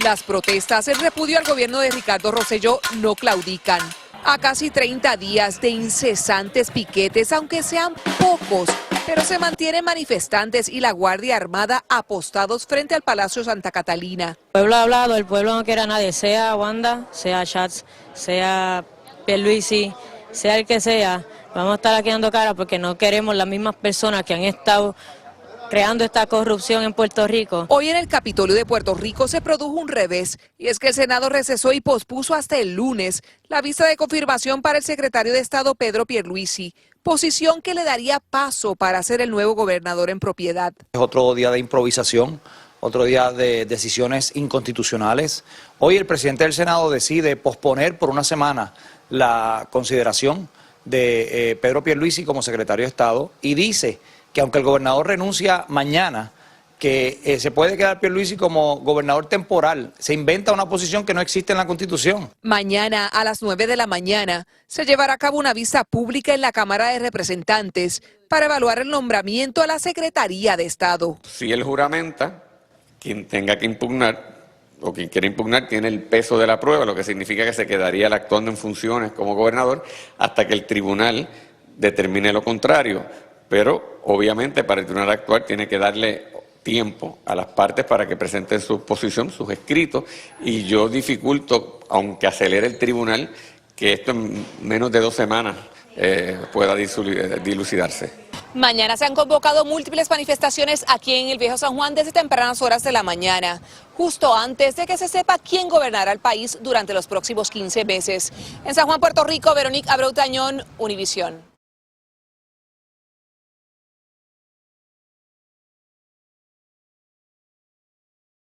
Las protestas en repudio al gobierno de Ricardo Rosselló no claudican. A casi 30 días de incesantes piquetes, aunque sean pocos, pero se mantienen manifestantes y la Guardia Armada apostados frente al Palacio Santa Catalina. El pueblo ha hablado, el pueblo no quiere a nadie, sea Wanda, sea Schatz, sea Pierluisi, sea el que sea. Vamos a estar aquí dando cara porque no queremos las mismas personas que han estado creando esta corrupción en Puerto Rico. Hoy en el Capitolio de Puerto Rico se produjo un revés, y es que el Senado recesó y pospuso hasta el lunes la vista de confirmación para el secretario de Estado Pedro Pierluisi, posición que le daría paso para ser el nuevo gobernador en propiedad. Es otro día de improvisación, otro día de decisiones inconstitucionales. Hoy el presidente del Senado decide posponer por una semana la consideración de Pedro Pierluisi como secretario de Estado y dice que aunque el gobernador renuncia mañana, que se puede quedar Pierluisi como gobernador temporal. Se inventa una posición que no existe en la Constitución. Mañana a las 9 de la mañana se llevará a cabo una vista pública en la Cámara de Representantes para evaluar el nombramiento a la Secretaría de Estado. Si él juramenta, quien tenga que impugnar o quien quiera impugnar tiene el peso de la prueba, lo que significa que se quedaría él actuando en funciones como gobernador hasta que el tribunal determine lo contrario. Pero obviamente para el tribunal actuar tiene que darle tiempo a las partes para que presenten su posición, sus escritos, y yo dificulto, aunque acelere el tribunal, que esto en menos de 2 semanas pueda dilucidarse. Mañana se han convocado múltiples manifestaciones aquí en el Viejo San Juan desde tempranas horas de la mañana, justo antes de que se sepa quién gobernará el país durante los próximos 15 meses. En San Juan, Puerto Rico, Verónica Abreu Tañón, Univisión.